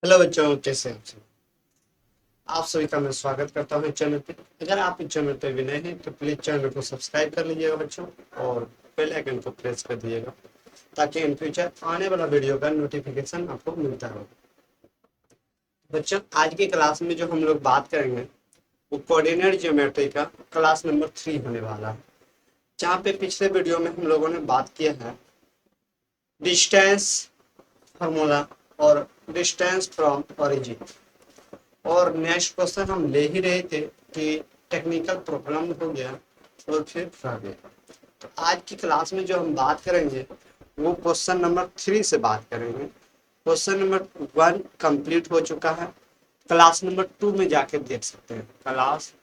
Hello बच्चों, कैसे हैं आप सभी का मैं स्वागत करता हूँ चैनल पे। अगर आप इस चैनल पे भी नए हैं तो प्लीज चैनल को सब्सक्राइब कर लीजिएगा बच्चों, और बेल आइकन को प्रेस कर दीजिएगा ताकि इन फ्यूचर आने वाला वीडियो का नोटिफिकेशन आपको मिलता रहे। बच्चों, आज की क्लास में जो हम लोग बात करेंगे वो कोऑर्डिनेट ज्योमेट्री का क्लास नंबर 3 होने वाला है। जहाँ पे पिछले वीडियो में हम लोगों ने बात किया है डिस्टेंस फार्मूला और डिस्टेंस फ्रॉम ओरिजिन, और नेक्स्ट क्वेश्चन हम ले ही रहे थे कि टेक्निकल प्रॉब्लम हो गया और फिर रह गया। तो आज की क्लास में जो हम बात करेंगे वो क्वेश्चन नंबर 3 से बात करेंगे। क्वेश्चन नंबर 1 कंप्लीट हो चुका है, क्लास नंबर 2 में जाके देख सकते हैं। क्लास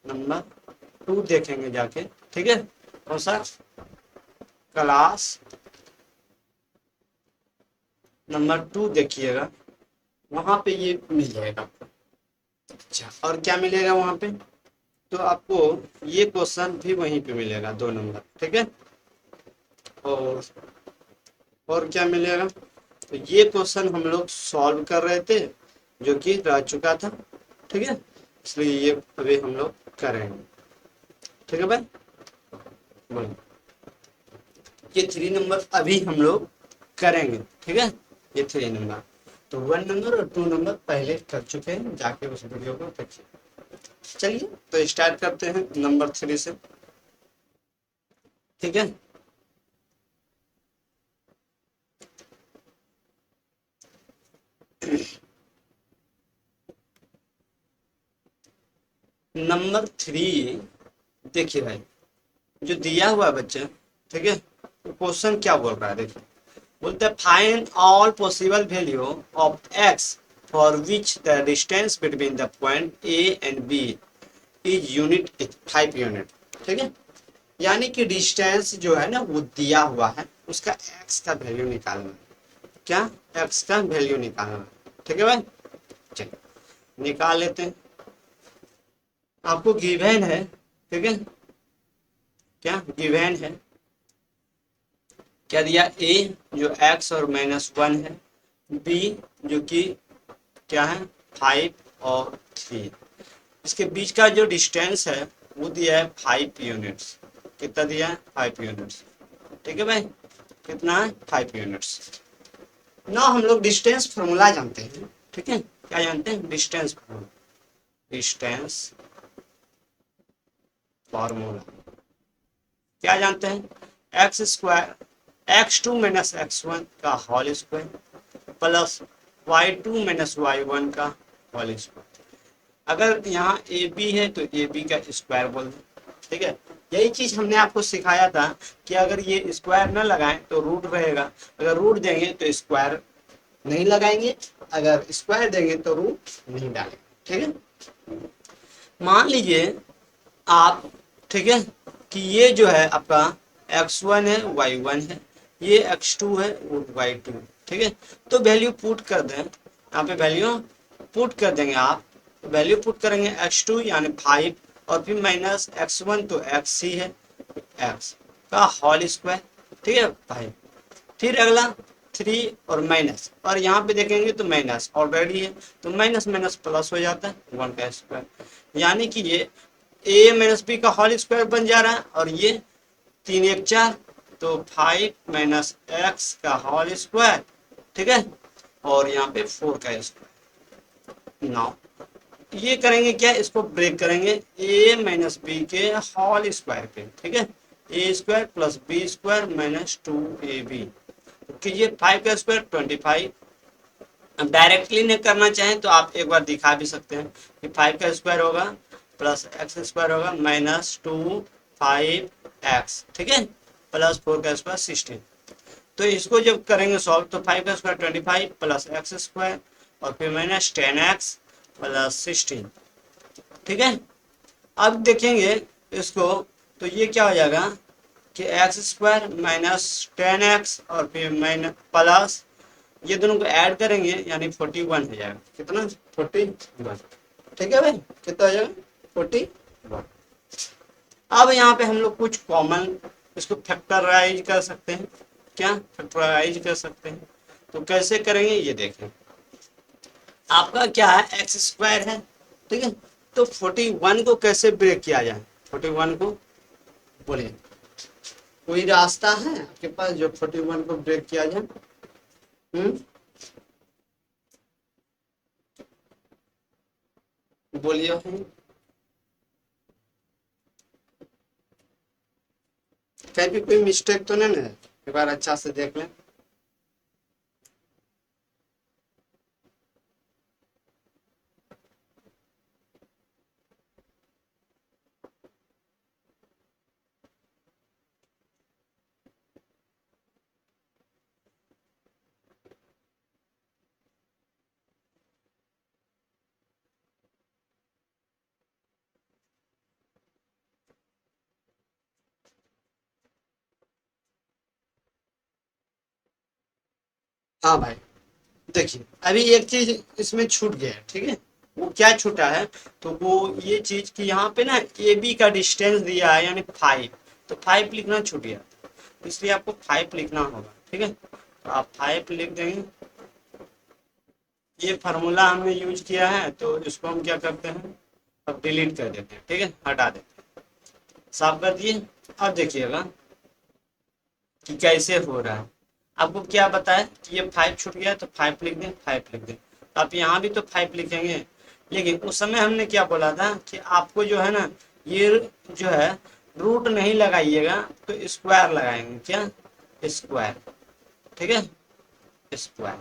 नंबर 2 देखेंगे जाके, ठीक है। और सर क्लास नंबर 2 देखिएगा, वहां पे ये मिल जाएगा। अच्छा, और क्या मिलेगा वहां पे? तो आपको ये क्वेश्चन भी वहीं पे मिलेगा 2 नंबर, ठीक है। और और क्या मिलेगा? तो ये क्वेश्चन हम लोग सॉल्व कर रहे थे जो कि रह चुका था, ठीक है। इसलिए ये अभी हम लोग करेंगे, ठीक है भाई। बोलो, ये 3 नंबर अभी हम लोग करेंगे, ठीक है। ये 3 नंबर, तो 1 नंबर और 2 नंबर पहले कर चुके हैं, जाके उस वीडियो को देखिए। चलिए तो स्टार्ट करते हैं नंबर 3 से, ठीक है। नंबर 3 देखिए भाई, जो दिया हुआ है बच्चा, ठीक है। क्वेश्चन क्या बोल रहा है देखिए, बोलते हैं find all possible value of X for which the distance between the point A and B is unit 5 unit, ठीक है। यानी कि डिस्टेंस जो है ना वो दिया हुआ है, उसका एक्स का वैल्यू निकालना है। क्या? एक्स का वैल्यू निकालना है, ठीक है भाई। चलिए निकाल लेते हैं। आपको गिवन है, ठीक है। क्या गिवन है? क्या दिया? ए जो एक्स और -1 है, बी जो कि क्या है 5 और 3, इसके बीच का जो डिस्टेंस है वो दिया है 5 यूनिट्स। कितना दिया है? 5 यूनिट्स, ठीक है भाई। कितना है? 5 यूनिट्स। ना हम लोग डिस्टेंस फॉर्मूला जानते हैं, ठीक है। क्या जानते हैं? Distance formula. डिस्टेंस फॉर्मूला क्या जानते हैं? एक्स स्क्वायर x2 - x1 का whole square plus y2 - y1 का होल स्क्वायर। अगर यहाँ ए बी है तो ए बी का स्क्वायर बोल दें, ठीक है। यही चीज हमने आपको सिखाया था कि अगर ये स्क्वायर न लगाएं तो रूट रहेगा, अगर रूट देंगे तो स्क्वायर नहीं लगाएंगे, अगर स्क्वायर देंगे तो रूट नहीं डालेंगे, ठीक है। मान लीजिए आप, ठीक है, कि ये जो है आपका x1 है, y1 है, ये x2 है, y2, ठीक है। तो वैल्यू पुट कर दें, यहाँ पे वैल्यू पुट कर देंगे आप। वैल्यू पुट करेंगे x2 यानी 5, और फिर -x1 तो x ही है, x का होल स्क्वायर, ठीक है 5। फिर अगला 3 और माइनस, और यहाँ पे देखेंगे तो माइनस ऑलरेडी है, तो माइनस माइनस प्लस हो जाता है 1 का स्क्वायर। यानी कि ये a - b का होल स्क्वायर बन जा रहा है, और ये 3 1 4, तो 5 - x का होल स्क्वायर, ठीक है। और यहाँ पे 4 का स्क्वायर। नाउ ये करेंगे क्या? इसको ब्रेक करेंगे a - b के होल स्क्वायर पे, ठीक है। A square plus B square -2ab, कीजिए 5 का स्क्वायर 25। अब डायरेक्टली नहीं करना चाहें तो आप एक बार दिखा भी सकते हैं कि 5 का स्क्वायर होगा प्लस एक्स स्क्वायर होगा -2 5x, ठीक है, प्लस 4 का स्क्वायर 16। तो इसको जब करेंगे सॉल्व तो 5 का स्क्वायर 25 प्लस एक्स स्क्वायर, और फिर -10x प्लस 16, ठीक है। अब देखेंगे इसको, तो ये क्या हो जाएगा कि एक्स स्क्वायर -10x और फिर माइनस प्लस, ये दोनों को ऐड करेंगे यानी 41 हो जाएगा। कितना? 41, ठीक है भाई। कितना हो जाएगा? 41। अब यहाँ पे हम लोग कुछ कॉमन इसको फैक्टराइज कर सकते हैं। क्या फैक्टराइज कर सकते हैं? तो कैसे करेंगे ये देखें। आपका क्या है एक्स स्क्वायर है, ठीक है। तो 41 को कैसे ब्रेक किया जाए, 41 को बोलिए, कोई रास्ता है आपके पास जो 41 को ब्रेक किया जाए? हम्म, बोलिए। कहीं भी कोई मिस्टेक तो नहीं ना है? एक बार अच्छा से देख लें। हाँ भाई, देखिए अभी एक चीज इसमें छूट गया है, ठीक है। वो क्या छूटा है, तो वो ये चीज कि यहाँ पे ना ए बी का डिस्टेंस दिया है यानी 5, तो 5 लिखना छूट गया, तो इसलिए आपको 5 लिखना होगा, ठीक है। तो आप 5 लिख देंगे। ये फार्मूला हमने यूज किया है, तो इसको हम क्या करते हैं, अब डिलीट कर देते हैं, ठीक है, हटा देते हैं, साफ कर दिए। अब देखिएगा कि कैसे हो रहा है। आपको क्या बताया कि ये 5 छूट गया, तो 5 लिख दें, 5 लिख दें। तो आप यहाँ भी तो 5 लिखेंगे, लेकिन उस समय हमने क्या बोला था कि आपको जो है ना, ये जो है रूट नहीं लगाइएगा, तो स्क्वायर लगाएंगे, क्या स्क्वायर, ठीक है, स्क्वायर।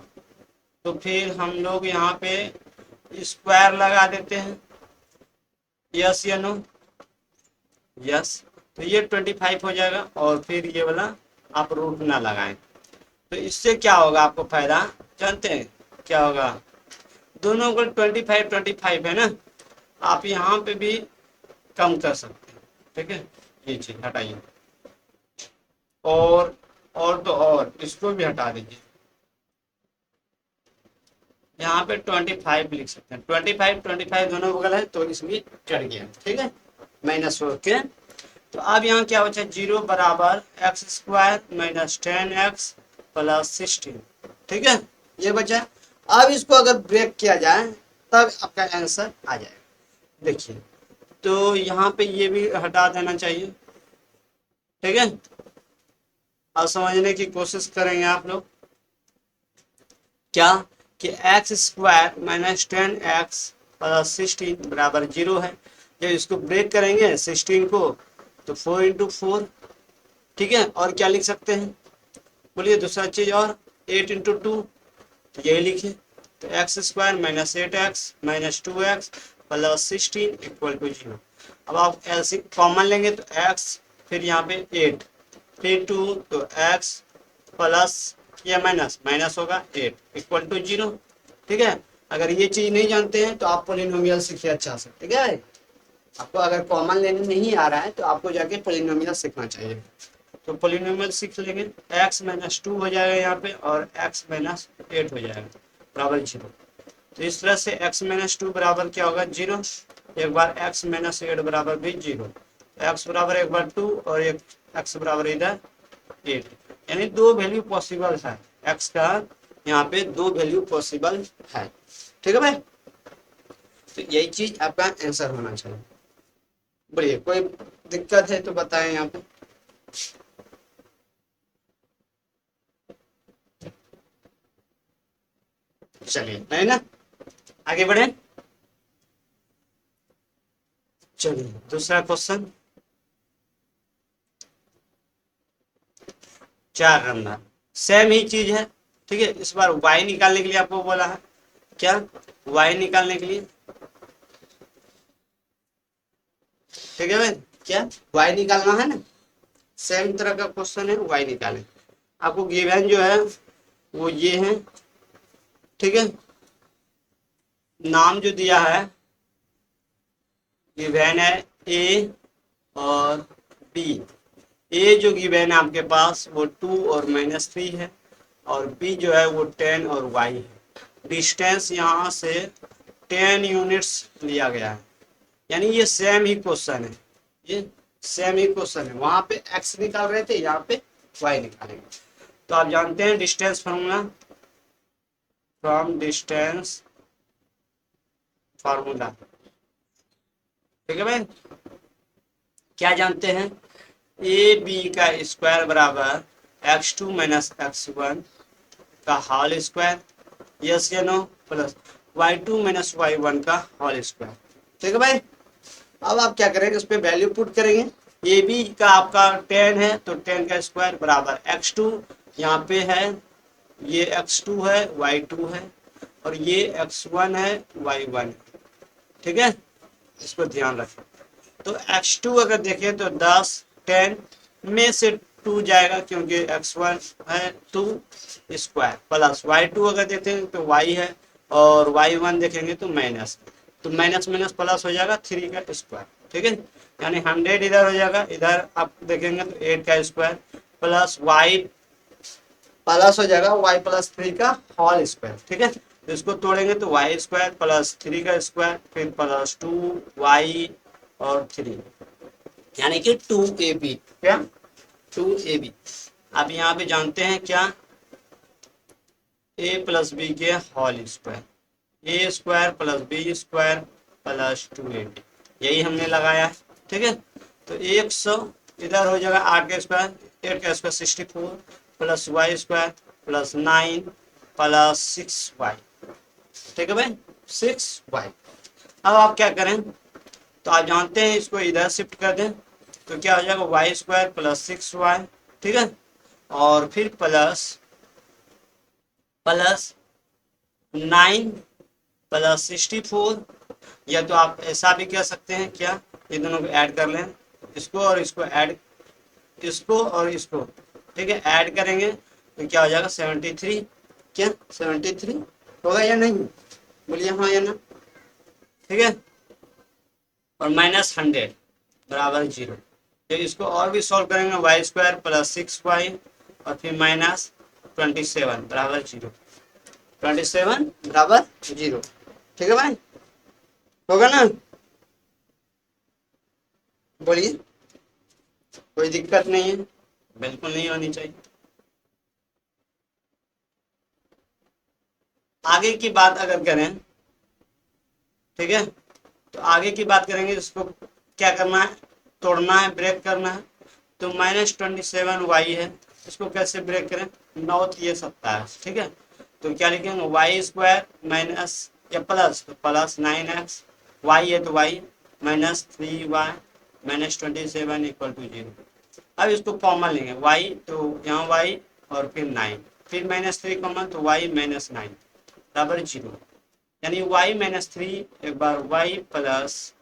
तो फिर हम लोग यहाँ पे स्क्वायर लगा देते हैं, यस या नो, यस। तो ये 25 हो जाएगा, और फिर ये वाला आप रूट ना लगाएं, तो इससे क्या होगा आपको फायदा जानते हैं क्या होगा, दोनों को 25 है ना, आप यहाँ पे भी कम कर सकते हैं, ठीक है। ये चीज हटाइए, और तो और इसको भी हटा दीजिए, यहाँ पे 25 लिख सकते हैं, 25 दोनों बगल है, तो इसमें चढ़ गया, ठीक है, माइनस हो के। तो अब यहाँ क्या बचा, 0 बराबर x square minus 10x plus 16, ठीक है, ये बचा। अब इसको अगर ब्रेक किया जाए तब आपका आंसर आ जाएगा, देखिए। तो यहाँ पे ये भी हटा देना चाहिए, ठीक है। अब समझने की कोशिश करेंगे आप लोग, क्या कि x square minus 10x plus 16 बराबर 0 है। जब इसको ब्रेक करेंगे 16 को, तो 4 × 4, ठीक है। और क्या लिख सकते हैं, बोलिए दूसरा चीज, और 8 × 2, तो यही लिखे। तो X square minus 8x minus 2x plus 16 equal to 0। अब आप एलसी कॉमन लेंगे तो x, फिर यहाँ पे 8, फिर 2, तो x प्लस या माइनस माइनस होगा 8 इक्वल टू 0, ठीक है। अगर ये चीज नहीं जानते हैं तो आप पोलिनोमियल सीखिए अच्छा से, ठीक है। आपको अगर कॉमन लेने नहीं आ रहा है तो आपको जाके पोलिनोमियल सीखना चाहिए। तो पोलिनोमियल सीख लेंगे, x माइनस 2 हो जाएगा यहाँ पे, और x माइनस 8 हो जाएगा बराबर 0। तो इस तरह से x माइनस 2 बराबर क्या होगा 0, एक बार x माइनस 8 बराबर भी 0, x बराबर एक बार 2 और एक x बराबर इधर 8, यानी दो वैल्यू पॉसिबल है, x का यहाँ पे दो वैल्यू पॉसिबल है, ठीक है भाई। तो यही चीज आपका आंसर होना चाहिए। बोलिए कोई दिक्कत है तो बताएं यहाँ पे। चलिए नहीं ना, आगे बढ़े। चलिए दूसरा क्वेश्चन, 4 नंबर, सेम ही चीज है, ठीक है। इस बार y निकालने के लिए आपको बोला है, क्या y निकालने के लिए, ठीक है भाई, क्या y निकालना है ना, सेम तरह का क्वेश्चन है, y निकालें। आपको गिवन जो है वो ये है, ठीक है। नाम जो दिया है गिवन है a और b। ए जो गिवन है आपके पास वो 2 और -3 है, और बी जो है वो 10 और वाई है। डिस्टेंस यहाँ से 10 यूनिट्स लिया गया है, यानी ये सेम ही क्वेश्चन है, ये सेम ही क्वेश्चन है। वहां पे एक्स निकाल रहे थे, यहाँ पे वाई निकालेंगे। तो आप जानते हैं distance formula, from distance formula. ठीक है भाई, क्या जानते हैं, ए बी का स्क्वायर बराबर x2 माइनस x1 का होल स्क्वायर, यस या no, plus y2 minus y1 का होल स्क्वायर। ठीक है भाई, अब आप क्या करेंगे, उस पर वैल्यू पुट करेंगे। ए बी का आपका 10 है तो 10 का स्क्वायर बराबर x2, यहाँ पे है ये x2 है, y2 है, और ये x1 है, y1। ठीक है, इसको ध्यान रखें। तो x2 अगर देखें तो 10, 10 में से 2 जाएगा क्योंकि x1 है 2 स्क्वायर, प्लस y2 अगर देखते हैं तो y है, और y1 देखेंगे तो माइनस, तो माइनस माइनस प्लस हो जाएगा 3 का स्क्वायर। ठीक है, यानी 100 इधर हो जाएगा, इधर आप देखेंगे तो 8 का स्क्वायर प्लस y प्लस हो जाएगा y प्लस 3 का होल स्क्वायर। ठीक है, तो इसको तोड़ेंगे तो y स्क्वायर प्लस 3 का स्क्वायर फिर प्लस 2y और 3, यानी कि 2ab। क्या, 2ab। अब यहाँ पे जानते हैं क्या, a प्लस बी के whole square, A square plus B square plus 2ab, यही हमने लगाया है। ठीक है, तो 100 इधर हो जाएगा 8 का स्क्वायर, 8 का square 64 plus y square plus 9 plus 6y। ठीक है भाई, 6y। अब आप क्या करें, तो आप जानते हैं इसको इधर शिफ्ट कर दें तो क्या हो जाएगा, वाई स्क्वायर प्लस 6y। ठीक है, और फिर प्लस प्लस 9 प्लस 64, या तो आप ऐसा भी कह सकते हैं, क्या, ये दोनों को ऐड कर लें, इसको और इसको ऐड, इसको और इसको। ठीक है, ऐड करेंगे तो क्या हो जाएगा 73। क्या 73 होगा या नहीं, बोलिए हाँ या ना। ठीक है, और माइनस 100 बराबर 0। तो इसको और भी सॉल्व करेंगे, वाई स्क्वायर प्लस 6y और फिर माइनस 27 बराबर 0, 27 बराबर 0। ठीक है भाई, होगा ना, बोलिए, कोई दिक्कत नहीं है, बिल्कुल नहीं होनी चाहिए। आगे की बात अगर करें, ठीक है, तो आगे की बात करेंगे, इसको क्या करना है, तोड़ना है, ब्रेक करना है। तो -27y है, इसको कैसे ब्रेक करें, 9 ये 27। ठीक है, तो क्या लिखेंगे, वाई स्क्वायर माइनस या प्लस, तो प्लस 9x, वाई है तो y minus 3y minus 27 equal to 0। अब इसको कॉमन लेंगे, y तो यहाँ y और फिर 9, फिर -3 कॉमन तो y माइनस 9 बराबर 0, यानी y माइनस 3 एक बार y प्लस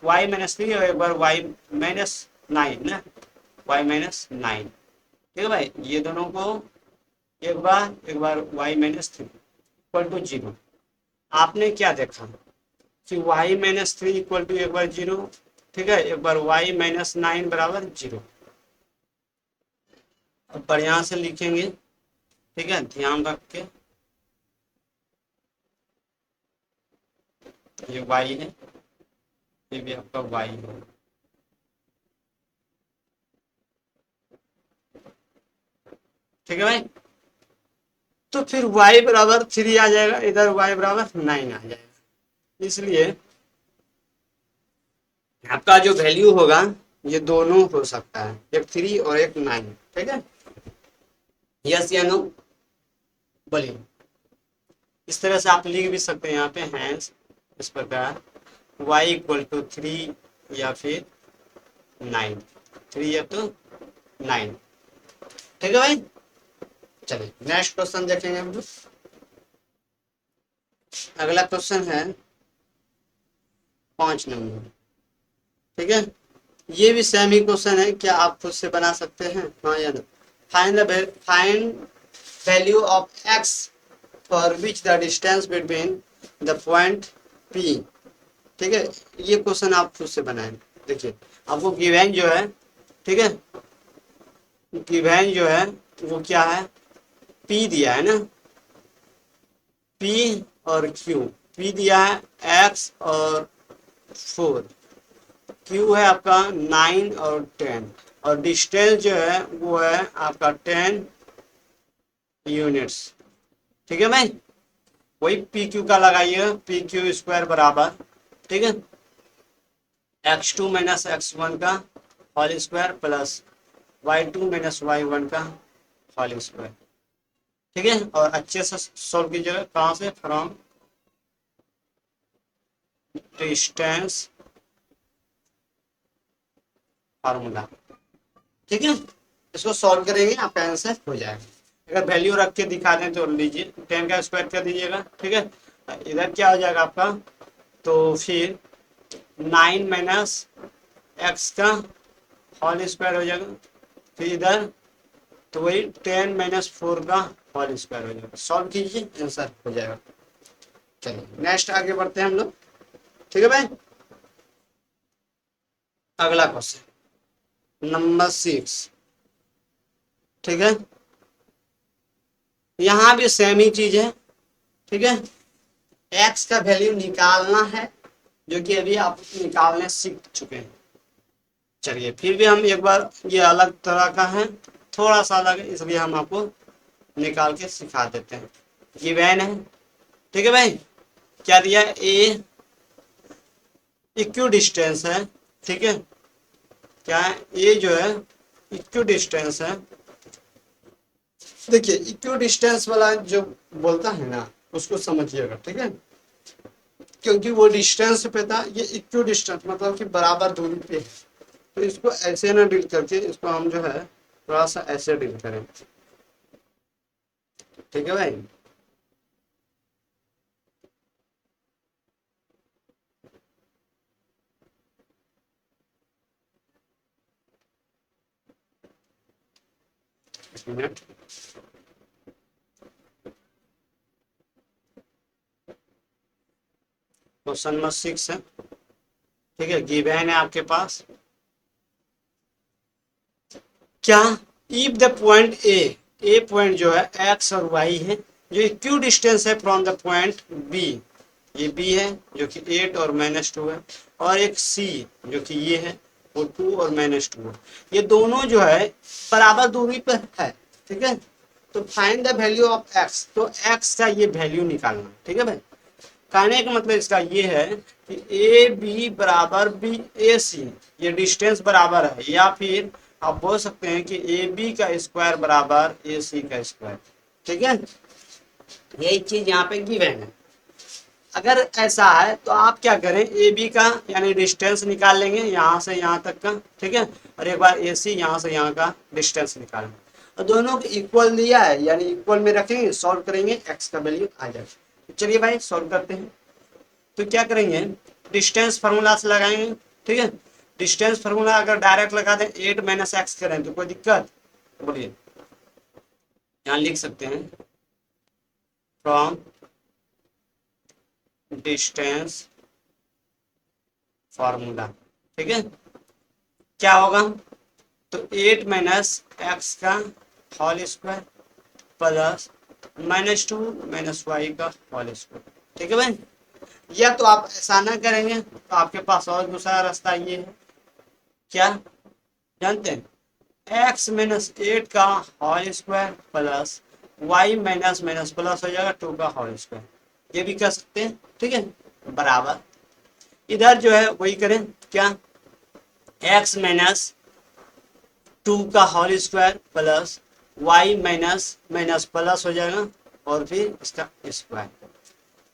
y माइनस 3 और एक बार y माइनस 9 ना, y माइनस 9। ठीक है भाई, ये दोनों को एक बार y माइनस 3 इक्वल टू 0। आपने क्या देखा कि y माइनस 3 इक्वल टू एक बार 0, ठीक है, एक बार y माइनस 9 बराबर 0। अब बढ़िया से लिखेंगे, ठीक है, ध्यान रख के, ये y है, ये भी आपका y है। ठीक है भाई, तो फिर y बराबर 3 आ जाएगा, इधर y बराबर 9 आ जाएगा, इसलिए आपका जो वैल्यू होगा ये दोनों हो सकता है, एक 3 और एक 9। ठीक है, यस या नो, बोलिए। इस तरह से आप लिख भी सकते हैं यहाँ पे, हैंस इस प्रकार y इक्वल टू 3 या फिर 9, 3 या तो 9। ठीक है भाई, चलिए नेक्स्ट क्वेश्चन देखेंगे हम लोग। अगला क्वेश्चन है 5 नंबर। ठीक है, ये भी सेम ही क्वेश्चन है, क्या आप खुद से बना सकते हैं, हाँ या ना। Find value of x for which the distance between the point P। ठीक है, ये क्वेश्चन आप खुद से बनाएं। देखिए आपको गिवन जो है, ठीक है, गिवन जो है वो क्या है, P दिया है ना, P और Q, P दिया है x और 4, Q है आपका 9 और 10, और डिस्टेंस जो है वो है आपका 10 यूनिट्स। ठीक है भाई, वही पी क्यू का लगाइए, पी क्यू स्क्वायर बराबर ठीक है, x2 माइनस x1 का whole square plus y2 minus y1 का होल स्क्वायर। ठीक है, और अच्छे से सॉल्व कीजिएगा, कहाँ से, फ्रॉम डिस्टेंस फार्मूला। ठीक है, इसको सॉल्व करेंगे आपका आंसर हो जाएगा। अगर वैल्यू रख के दिखा दें तो लीजिए 10 का स्क्वायर कर दीजिएगा। ठीक है, इधर क्या हो जाएगा आपका, तो फिर 9 माइनस एक्स का होल स्क्वायर हो जाएगा, फिर इधर तो वही 10 माइनस 4 का होल स्क्वायर हो जाएगा। सॉल्व कीजिए, आंसर हो जाएगा। चलिए नेक्स्ट आगे बढ़ते हैं हम लोग। ठीक है भाई, अगला क्वेश्चन नंबर 6। ठीक है, यहाँ भी सेम ही चीज है। ठीक है, एक्स का वैल्यू निकालना है, जो कि अभी आप निकालने सीख चुके हैं। चलिए फिर भी हम एक बार, ये अलग तरह का है, थोड़ा सा अलग है, इसलिए हम आपको निकाल के सिखा देते हैं। गिवन है, ठीक है भाई, क्या दिया, ए इक्वी डिस्टेंस है। ठीक है, क्या है, ए जो है इक्वी डिस्टेंस है। देखिए इक्वी डिस्टेंस वाला जो बोलता है ना, उसको समझिएगा। ठीक है, क्योंकि वो डिस्टेंस पे था, ये इक्वी डिस्टेंस मतलब कि बराबर दूरी पे है, तो इसको ऐसे ना डील करके, इसको हम जो है थोड़ा सा ऐसे डील करें। ठीक है भाई, एक मिनट। क्वेश्चन नंबर 6 है। ठीक है, गिवन है आपके पास, क्या, if the point A point जो है एक्स और वाई है, जो इक्वी डिस्टेंस है फ्रॉम द पॉइंट बी, ये बी है जो कि 8 और -2 है, और एक सी जो कि ये है, वो 2 और -2 है, ये दोनों जो है बराबर दूरी पर है। ठीक है, तो find the value of x, तो एक्स का ये वैल्यू निकालना। ठीक है भाई, कहने का मतलब इसका ये है कि ए बी बराबर बी ए सी, ये डिस्टेंस बराबर है, या फिर आप बोल सकते हैं कि ए बी का स्क्वायर बराबर ए सी का स्क्वायर। ठीक है, यही चीज यहाँ पे गिवन है। अगर ऐसा है तो आप क्या करें, ए बी का यानी डिस्टेंस निकाल लेंगे यहाँ से यहाँ तक का। ठीक है, और एक बार ए सी यहाँ से यहाँ का डिस्टेंस निकालेंगे, और दोनों को इक्वल दिया है यानी इक्वल में रखेंगे, सॉल्व करेंगे, एक्स का वैल्यू आ जाएगा। चलिए भाई सॉल्व करते हैं। तो क्या करेंगे, डिस्टेंस फार्मूला से लगाएंगे। ठीक है, डिस्टेंस फार्मूला अगर डायरेक्ट लगा दें 8 माइनस एक्स करें तो कोई दिक्कत, बोलिए, यहाँ लिख सकते हैं फ्रॉम डिस्टेंस फार्मूला। ठीक है, क्या होगा, तो 8 माइनस एक्स का whole square plus -2 minus y का होल स्क्वायर। ठीक है भाई, या तो आप ऐसा ना करेंगे तो आपके पास और दूसरा रास्ता ये है, क्या जानते हैं, x माइनस 8 का whole square plus y minus minus plus हो जाएगा 2 का होल स्क्वायर, ये भी कर सकते हैं। ठीक है, बराबर इधर जो है वही करें, क्या, x माइनस 2 का whole square plus y minus minus plus हो जाएगा, और फिर इसका स्क्वायर।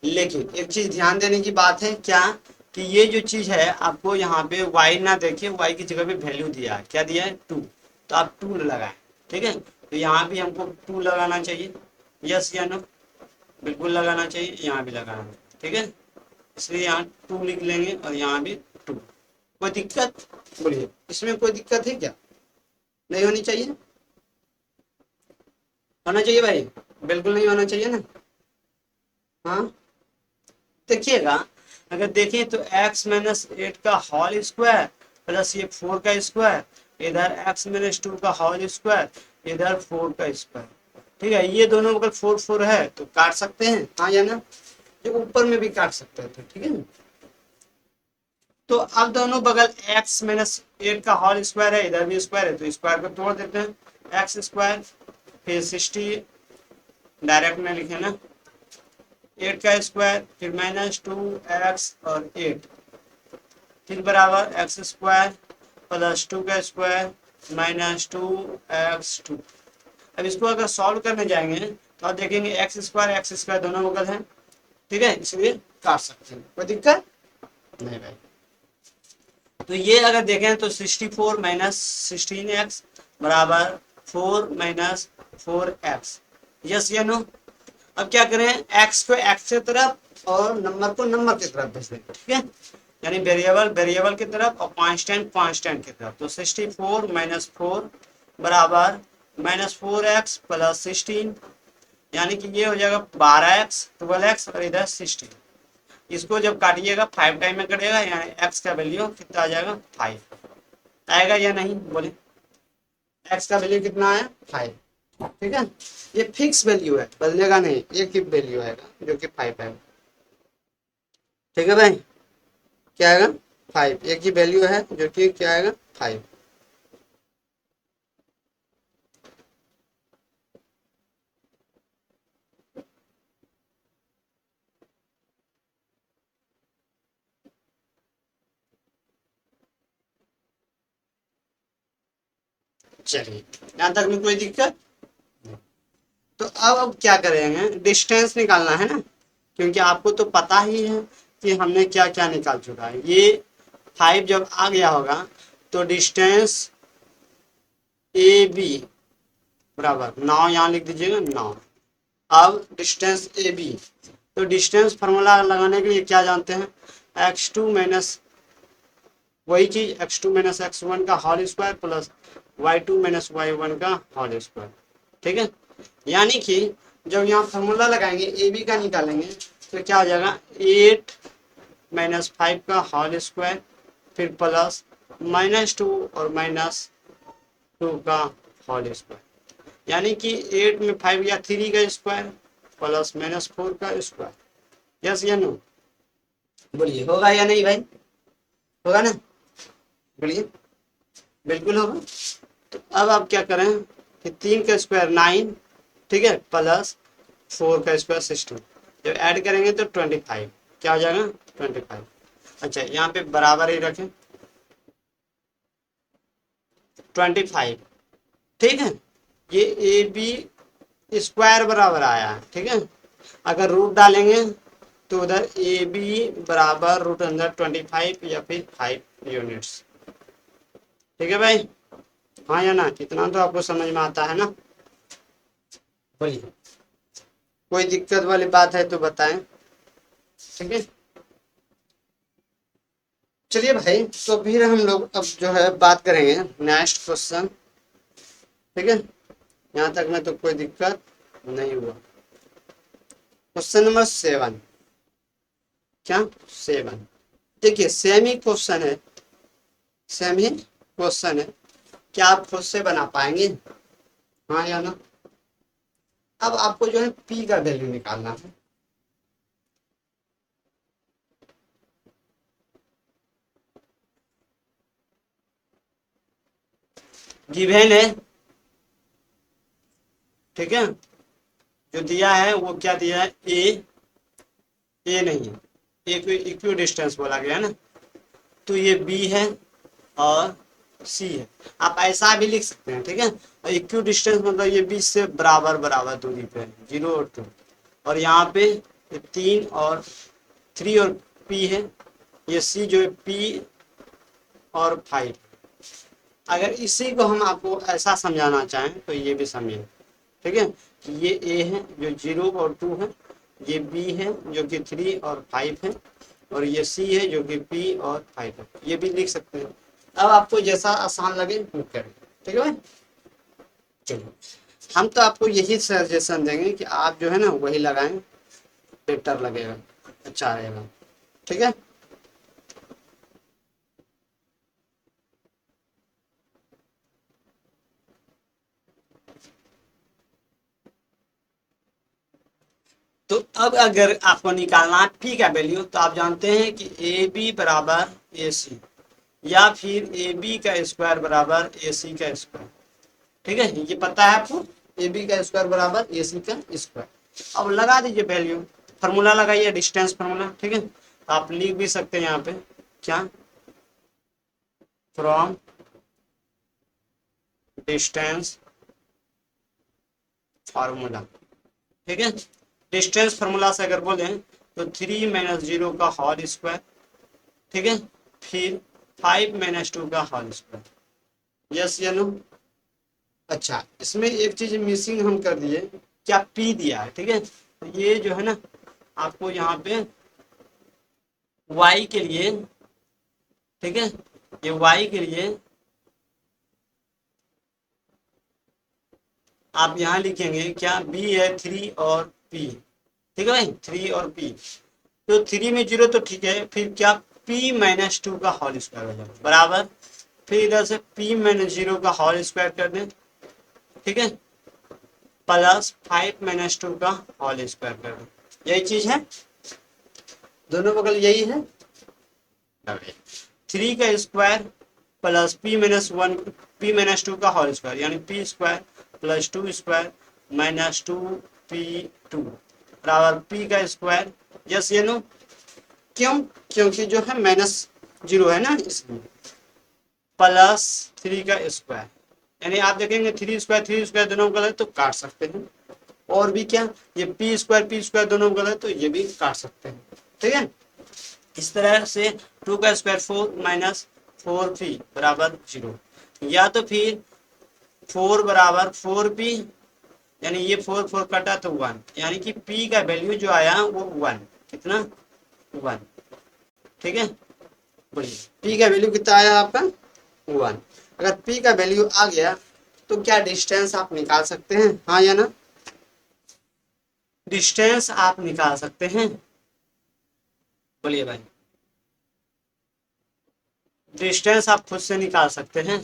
लेकिन एक चीज ध्यान देने की बात है, क्या, कि ये जो चीज है आपको यहाँ पे y ना देखिए, y की जगह पे वैल्यू दिया है, क्या दिया है, 2, तो आप 2 लगाएं। ठीक है, तो यहाँ भी हमको 2 लगाना चाहिए, यस या नो, बिल्कुल लगाना चाहिए, यहाँ भी लगाना है। ठीक है, इसलिए यहाँ 2 लिख लेंगे और यहाँ भी 2। कोई दिक्कत, बोलिए, इसमें कोई दिक्कत है क्या, नहीं होनी चाहिए, होना चाहिए भाई, बिल्कुल नहीं होना चाहिए ना। हाँ, देखिएगा, अगर देखें तो x माइनस 8 का होल स्क्वायर प्लस ये 4 का स्क्वायर, इधर x माइनस 2 का होल स्क्वायर, इधर 4 का स्क्वायर। ठीक है, ये दोनों अगर 4 4 है तो काट सकते हैं, हाँ या ना, जो ऊपर में भी काट सकते हैं। तो ठीक है, तो अब दोनों बगल x माइनस 8 का होल स्क्वायर है, इधर भी स्क्वायर है, तो स्क्वायर को तोड़ देते हैं, एक्स स्क्वायर फिर 60, डायरेक्ट में लिखे ना, 8 का स्क्वायर फिर -2x और 8, फिर बराबर एक्स स्क्वायर प्लस 2 का स्क्वायर माइनस 2x2। अब इसको अगर सॉल्व करने जाएंगे तो आप देखेंगे एक्स स्क्वायर दोनों बगल है, ठीक है, इसलिए काट सकते हैं, कोई दिक्कत नहीं भाई। तो ये अगर देखें तो 64 माइनस 16x बराबर 4 माइनस 4x, यस या नो। अब क्या करें, x को x की तरफ और नंबर को नंबर की तरफ भेज दें, ठीक है, यानी वेरिएबल वेरिएबल की तरफ और कांस्टेंट कांस्टेंट की तरफ। तो 64 माइनस 4 बराबर माइनस 4x प्लस 16, यानी कि ये हो जाएगा 12x 12x और इधर 16। इसको जब काटिएगा 5 टाइम में कटेगा, यानी x का वैल्यू कितना आ जाएगा 5 आएगा या नहीं बोले, x का वैल्यू कितना है 5, ठीक है। ये फिक्स वैल्यू है, बदलेगा नहीं, एक ही वैल्यू आएगा जो कि 5 है, ठीक है भाई। क्या आएगा 5, एक ही वैल्यू है जो कि क्या आएगा 5। चलिए यहाँ तक में कोई दिक्कत। तो अब क्या करेंगे, डिस्टेंस निकालना है ना, क्योंकि आपको तो पता ही है कि हमने क्या क्या निकाल चुका है। ये 5 जब आ गया होगा तो डिस्टेंस ए बी बराबर 9, यहाँ लिख दीजिएगा 9। अब डिस्टेंस ए बी, तो डिस्टेंस फार्मूला लगाने के लिए क्या जानते हैं, x2 माइनस वही चीज x2 माइनस x1 का whole square plus y2 minus y1 का होल स्क्वायर, ठीक है। यानी कि जब यहाँ फार्मूला लगाएंगे ए बी का निकालेंगे तो क्या हो जाएगा 8 माइनस 5 का होल स्क्वायर फिर प्लस माइनस 2 और माइनस 2 का होल स्क्वायर, यानी कि 8 में 5 या 3 का स्क्वायर प्लस माइनस 4 का स्क्वायर, यस या नो, बोलिए होगा या नहीं भाई, होगा ना, बोलिए बिल्कुल होगा। तो अब आप क्या करें कि 3 का स्क्वायर 9, ठीक है, प्लस 4 का स्क्वायर 16, जब ऐड करेंगे तो 25, क्या हो जाएगा 25। अच्छा यहाँ पे बराबर ही रखें 25, ठीक है। ये ए बी स्क्वायर बराबर आया है, ठीक है। अगर रूट डालेंगे तो उधर ए बी बराबर रूट अंदर 25 या फिर 5 यूनिट्स, ठीक है भाई, हाँ या ना, कितना तो आपको समझ में आता है ना, बोलिए कोई दिक्कत वाली बात है तो बताएं, ठीक है। चलिए भाई, तो फिर हम लोग अब जो है बात करेंगे नेक्स्ट क्वेश्चन, ठीक है, यहाँ तक में तो कोई दिक्कत नहीं हुआ। क्वेश्चन नंबर 7, क्या 7, देखिए सेम ही क्वेश्चन है, सेम ही क्वेश्चन है, क्या आप खुद से बना पाएंगे, हाँ या ना। अब आपको जो है पी का वैल्यू निकालना है, गिवन है, ठीक है, जो दिया है वो क्या दिया है ए नहीं है, इक्वी डिस्टेंस बोला गया है ना, तो ये बी है और सी है, आप ऐसा भी लिख सकते हैं, ठीक है। और इक्वी डिस्टेंस मतलब ये बी से बराबर बराबर दूरी पे 0 और 2, और यहाँ पे 3 और 3 और पी है, ये सी जो है पी और 5। अगर इसी को हम आपको ऐसा समझाना चाहें तो ये भी समझें, ठीक है, कि ये ए है जो 0 और 2 है, ये बी है जो कि 3 और 5 है, और ये सी है जो कि पी और 5 है, ये भी लिख सकते हैं। अब आपको जैसा आसान लगे वो करें, ठीक है भाई। चलो हम तो आपको यही सजेशन देंगे कि आप जो है ना वही लगाएं, बेटर लगेगा, अच्छा रहेगा, ठीक है। तो अब अगर आपको निकालना है पी का वैल्यू, तो आप जानते हैं कि ए बी बराबर ए सी, या फिर ए बी का स्क्वायर बराबर ए सी का स्क्वायर, ठीक है, ये पता है आपको, ए बी का स्क्वायर बराबर ए सी का स्क्वायर। अब लगा दीजिए वैल्यू, फार्मूला लगाइए डिस्टेंस फार्मूला, ठीक है। तो आप लिख भी सकते हैं यहाँ पे क्या फ्रॉम डिस्टेंस फार्मूला। ठीक है, डिस्टेंस फार्मूला से अगर बोले तो 3 - 0 का होल स्क्वायर, ठीक है, फिर 5 - 2 का होल स्क्वायर। यस या नो? अच्छा, इसमें एक चीज मिसिंग हम कर दिए, क्या पी दिया है। ठीक है, तो ये जो है ना आपको यहाँ पे y के लिए, ठीक है, ये y के लिए आप यहाँ लिखेंगे क्या, b है 3 और p। ठीक है भाई, 3 और p, तो 3 में 0 तो ठीक है, फिर क्या p - 2 का होल स्क्वायर हो जाएगा बराबर, फिर इधर से p - 0 का होल स्क्वायर कर दें, ठीक है, प्लस 5 - 2 का होल स्क्वायर कर दें। यही चीज है, दोनों बगल यही है। 3 का स्क्वायर प्लस p - 1 p - 2 का होल स्क्वायर, यानी p square plus 2 square -2p2 बराबर p का स्क्वायर। यस ये नो? क्यों? क्योंकि जो है -0 है ना, इसलिए प्लस 3 का स्क्वायर, यानी आप देखेंगे 3 स्क्वायर दोनों गलत तो काट सकते हैं, और भी क्या, ये p स्क्वायर दोनों गलत तो ये भी काट सकते हैं। ठीक है, इस तरह से 2 का स्क्वायर 4 - 4p बराबर 0, या तो फिर 4 बराबर 4p, यानी ये 4 कटा तो 1, यानी कि p का वैल्यू जो आया वो 1, कितना 1। ठीक है, बोलिए p का वैल्यू कितना आया आपका 1। अगर p का वैल्यू आ गया तो क्या डिस्टेंस आप निकाल सकते हैं, हाँ या ना? डिस्टेंस आप निकाल सकते हैं, बोलिए भाई। डिस्टेंस आप खुद से निकाल सकते हैं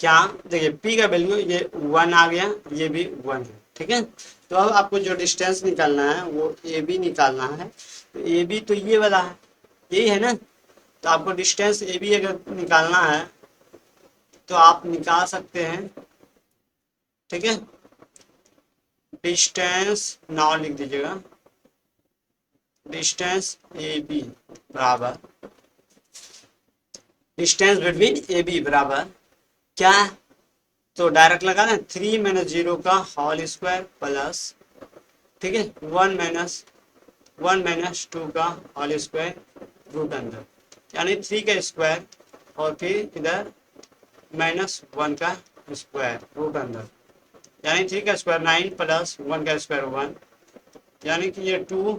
क्या, देखिए p का वैल्यू ये 1 आ गया, ये भी 1 है। ठीक है, तो अब आपको जो डिस्टेंस निकालना है वो ए बी निकालना है, तो ए बी तो ये वाला है, यही है ना, तो आपको डिस्टेंस ए बी अगर निकालना है तो आप निकाल सकते हैं। ठीक है, डिस्टेंस नाउ लिख दीजिएगा, डिस्टेंस ए बी बराबर, डिस्टेंस बिटवीन ए बी बराबर क्या, तो डायरेक्ट लगा ना 3 - 0 का होल स्क्वायर प्लस, ठीक है, 1 - 2 का होल स्क्वायर रूट अंदर, यानी 3 का स्क्वायर और फिर इधर -1 का स्क्वायर रूट अंदर, यानी 3 का स्क्वायर 9 प्लस 1 का स्क्वायर 1, यानी कि ये 2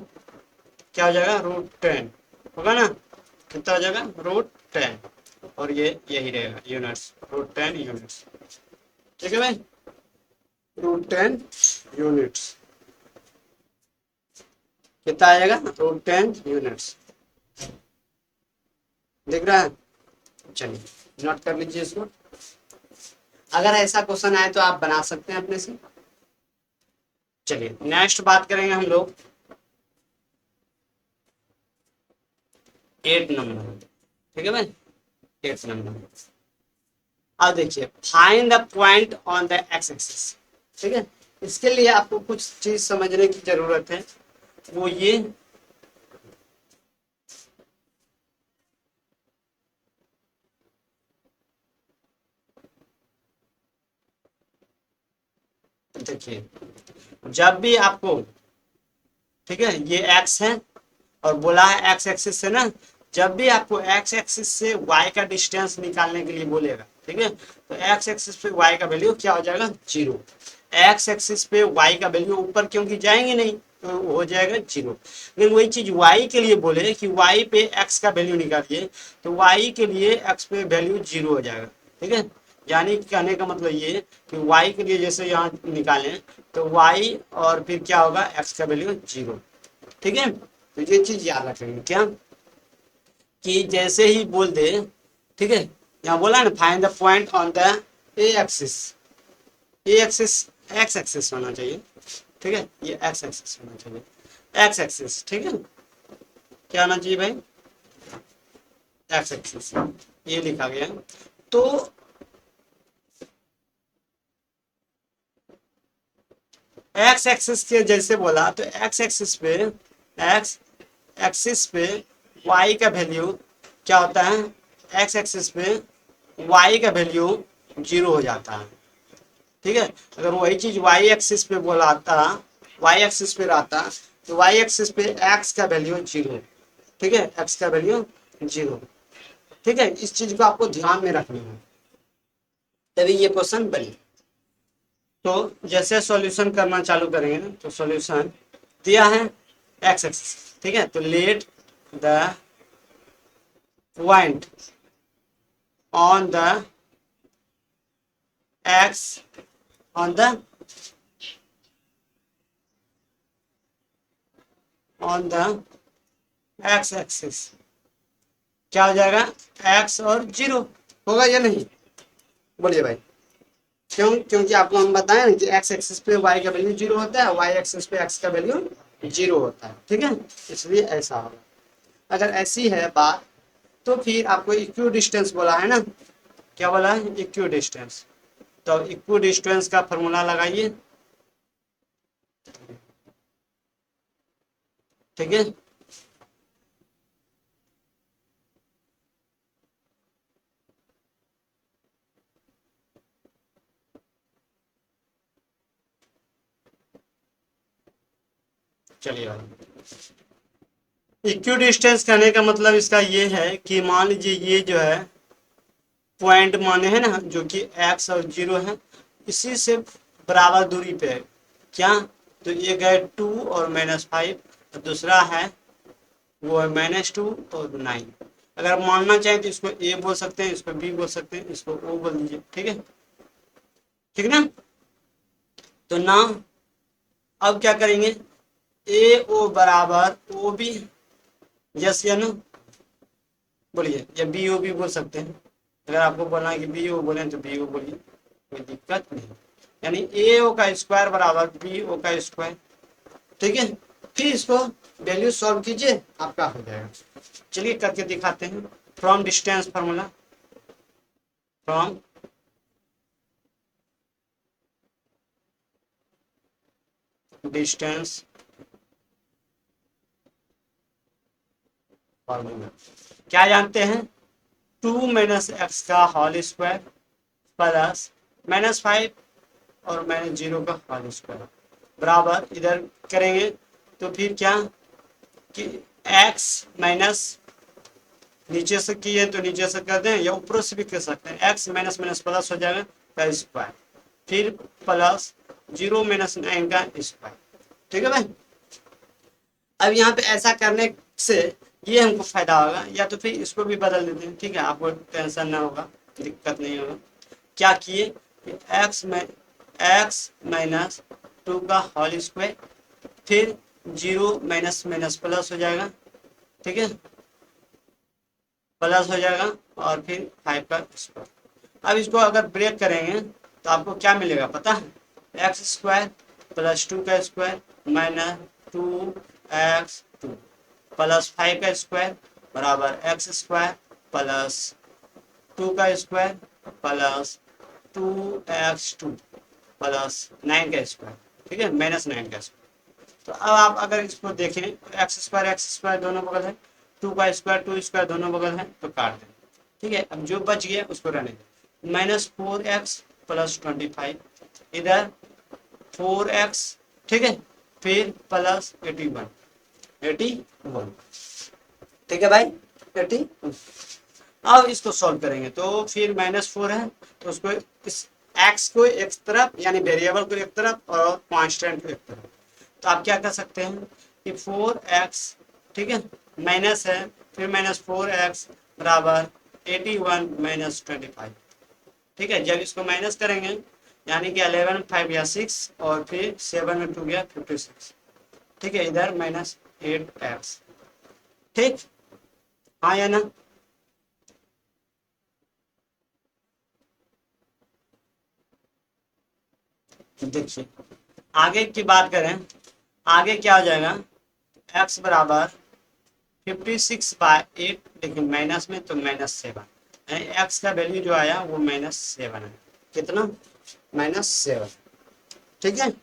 क्या हो जाएगा √10 होगा ना, कितना हो जाएगा √10, और ये यही रहेगा यूनिट्स, √10 यूनिट्स। ठीक है भाई, √10 यूनिट्स कितना आएगा, √10 यूनिट्स। दिख रहा है? चलिए नोट कर लीजिए इसको, अगर ऐसा क्वेश्चन आए तो आप बना सकते हैं अपने से। चलिए नेक्स्ट बात करेंगे हम लोग 8 नंबर। ठीक है भाई, 8 नंबर। अब देखिए find the point on the x axis. ठीक है, इसके लिए आपको कुछ चीज समझने की जरूरत है, वो ये देखिए, जब भी आपको, ठीक है, ये एक्स है और बोला है एक्स एक्सिस से ना, जब भी आपको एक्स एक्सिस से वाई का डिस्टेंस निकालने के लिए बोलेगा, ठीक है, तो एक्स एक्सिस पे वाई का वैल्यू क्या हो जाएगा 0। एक्स एक्सिस पे वाई का वैल्यू ऊपर क्योंकि जाएंगे नहीं तो हो जाएगा 0। लेकिन वही चीज वाई के लिए बोले कि वाई पे एक्स का वैल्यू निकालिए, तो वाई के लिए एक्स पे वैल्यू 0 हो जाएगा। ठीक है, यानी कहने का मतलब ये कि y के लिए जैसे यहाँ निकालें तो y और फिर क्या होगा x का वैल्यू 0। ठीक है, तो ये चीज याद रखेंगे क्या, कि जैसे ही बोल दे, ठीक है, यहाँ बोला ना find the point on the A axis, A axis x axis होना चाहिए। ठीक है, ये एक्स एक्सिस होना चाहिए, एक्स एक्सिस। ठीक है, क्या होना चाहिए भाई, एक्स एक्सिस, ये लिखा गया। तो एक्स एक्सिस के जैसे बोला तो एक्स एक्सिस पे, एक्स एक्सिस पे y का वैल्यू क्या होता है, एक्स एक्सिस पे y का वैल्यू 0 हो जाता है। ठीक है, अगर वही चीज y एक्सिस पे बोलाता, y एक्सिस पे रहता, तो y एक्सिस पे x का वैल्यू 0। ठीक है, x का वैल्यू 0। ठीक है, इस चीज को आपको ध्यान में रखना है, तभी ये क्वेश्चन बने। तो जैसे सॉल्यूशन करना चालू करेंगे ना, तो सॉल्यूशन दिया है x एक्सिस। ठीक है, तो let the point on the x on the x axis क्या हो जाएगा, x और 0 होगा या नहीं, बोलिए भाई। क्यों? क्योंकि आपको हम बताएं ना कि x एक्सिस पे y का वैल्यू 0 होता है, y एक्सिस पे x का वैल्यू 0 होता है। ठीक है, इसलिए ऐसा होगा। अगर ऐसी है बात, तो फिर आपको इक्वी डिस्टेंस बोला है ना, क्या बोला है, इक्वी डिस्टेंस। तो इक्वी डिस्टेंस का फॉर्मूला लगाइए। ठीक है, चलिए भाई, इक्वी डिस्टेंस कहने का मतलब इसका ये है कि मान लीजिए ये जो है पॉइंट माने हैं ना, जो कि x और 0 है, इसी से बराबर दूरी पे है। क्या? तो ये गए 2 और -5, और दूसरा है वो है -2 और 9। अगर मानना चाहें तो इसको a बोल सकते हैं, इसको b बोल सकते हैं, इसको o बोल दीजिए। ठीक है, ठीक ना। तो ना अब क्या करेंगे, ए ओ बराबर ओ बी, यस या नो, बोलिए। या बी ओ भी बोल सकते हैं, अगर आपको बोलना है कि बी ओ बोले तो बी ओ बोलिए, कोई दिक्कत नहीं। यानी ए ओ का स्क्वायर बराबर बी ओ का स्क्वायर। ठीक है, फिर इसको वैल्यू सॉल्व कीजिए, आपका हो जाएगा। चलिए करके दिखाते हैं। From distance formula, from distance formula क्या जानते हैं, 2 माइनस एक्स का होल स्क्वायर प्लस -5 और -0 का होल स्क्वायर बराबर, इधर करेंगे तो फिर क्या कि x माइनस, नीचे से किए तो नीचे से कर दें या ऊपर से भी कर सकते हैं, x माइनस माइनस प्लस हो जाएगा का स्क्वायर, फिर प्लस 0 माइनस 9 का स्क्वायर। ठीक है भाई, अब यहाँ पे ऐसा करने से ये हमको फायदा होगा, या तो फिर इसको भी बदल देते हैं। ठीक है, आपको टेंशन ना होगा, दिक्कत नहीं होगा। क्या किए कि एक्स माइनस 2 का होल स्क्वायर, फिर 0 माइनस माइनस प्लस हो जाएगा। ठीक है, प्लस हो जाएगा, और फिर 5 का स्क्वायर। अब इसको अगर ब्रेक करेंगे तो आपको क्या मिलेगा पता है, एक्स स्क्वायर प्लस 2 का स्क्वायर माइनस 2x2 प्लस 5 का स्क्वायर बराबर एक्स स्क्वायर प्लस 2 का स्क्वायर प्लस 2x2 प्लस 9 का स्क्वायर। ठीक है, -9 का स्क्वायर। तो अब आप अगर इसको देखें, एक्स स्क्वायर दोनों बगल है, 2 का स्क्वायर 2 स्क्वायर दोनों बगल है, तो काट दें। ठीक है, अब जो बच गया उसको रहने दें, -4x प्लस 25, इधर 4x। ठीक है, फिर प्लस 81। ठीक है भाई, 80। अब इसको सॉल्व करेंगे तो फिर -4 है, तो उसको इस x को एक तरफ, यानी वेरिएबल को एक तरफ और कांस्टेंट को एक तरफ। तो आप क्या कर सकते हैं कि 4x, ठीक है, माइनस है, फिर -4x बराबर 81 माइनस 25। ठीक है, जब इसको माइनस करेंगे यानी कि 11 5 या 6, और फिर 7 में 2 गया 56। ठीक है, इधर -8x। ठीक, हाँ या ना। देखिए आगे की बात करें, आगे क्या हो जाएगा, x बराबर 56/8, लेकिन माइनस में तो -7, एक्स का वैल्यू जो आया वो -7 है। कितना? -7। ठीक है,